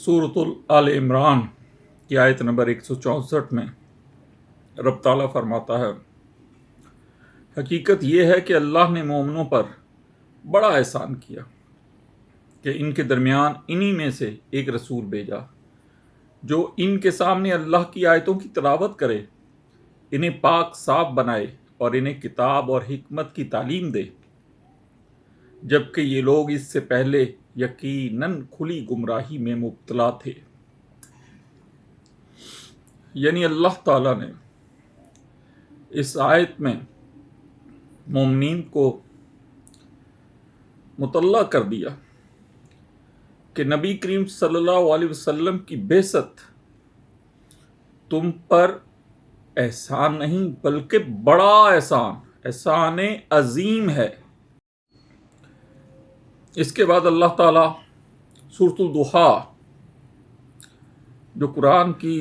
सूरतुल आल इमरान की आयत नंबर 164 में रब ताला फरमाता है, हकीकत ये है कि अल्लाह ने मोमिनों पर बड़ा एहसान किया कि इनके दरमियान इन्हीं में से एक रसूल भेजा जो इनके सामने अल्लाह की आयतों की तिलावत करे, इन्हें पाक साफ बनाए और इन्हें किताब और हिकमत की तालीम दे, जबकि ये लोग इससे पहले यकीनन खुली गुमराही में मुब्तला थे। यानी अल्लाह ताला ने इस आयत में मोमिनीन को मुतल्ला कर दिया कि नबी करीम सल्लल्लाहु अलैहि वसल्लम की बेसत तुम पर एहसान नहीं बल्कि बड़ा एहसान अजीम है। इसके बाद अल्लाह ताला सूरतुल दुहा जो कुरान की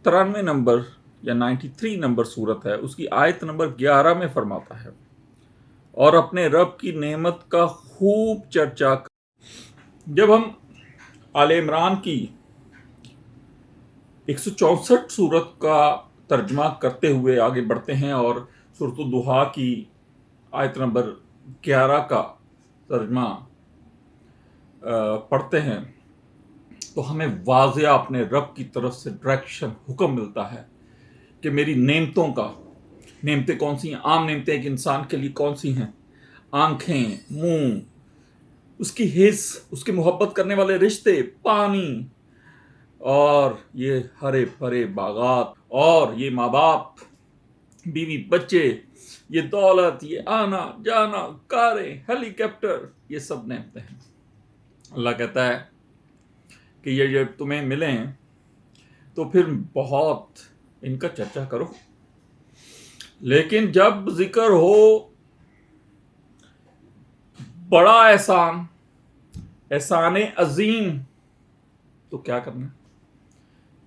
93 नंबर या 93 नंबर सूरत है, उसकी आयत नंबर 11 में फरमाता है, और अपने रब की नेमत का खूब चर्चा कर। जब हम आले इमरान की 164 सूरत का तर्जमा करते हुए आगे बढ़ते हैं और सूरतुल दुहा की आयत नंबर 11 का तर्जमा पढ़ते हैं, तो हमें वाज़ेह अपने रब की तरफ से डायरेक्शन हुक्म मिलता है कि मेरी नेमतें कौन सी हैं। आम नेमतें एक इंसान के लिए कौन सी हैं? आंखें, मुंह, उसकी हिस्स, उसके मोहब्बत करने वाले रिश्ते, पानी, और ये हरे भरे बागात, और ये माँ बाप, बीवी बच्चे, ये दौलत, ये आना जाना, कारें, हेलीकॉप्टर, ये सब नेमतें हैं। अल्लाह कहता है कि ये जब तुम्हें मिलें तो फिर बहुत इनका चर्चा करो, लेकिन जब जिक्र हो बड़ा एहसान अजीम, तो क्या करना?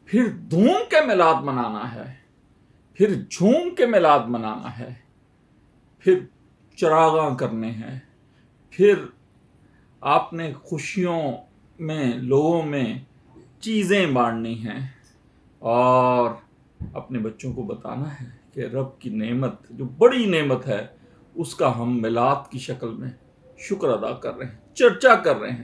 फिर धूम के मिलाद मनाना है, फिर झूम के मिलाद मनाना है, फिर चरागा करने हैं, फिर आपने खुशियों में लोगों में चीज़ें बांटनी हैं, और अपने बच्चों को बताना है कि रब की नेमत जो बड़ी नेमत है उसका हम मिलाद की शक्ल में शुक्र अदा कर रहे हैं, चर्चा कर रहे हैं।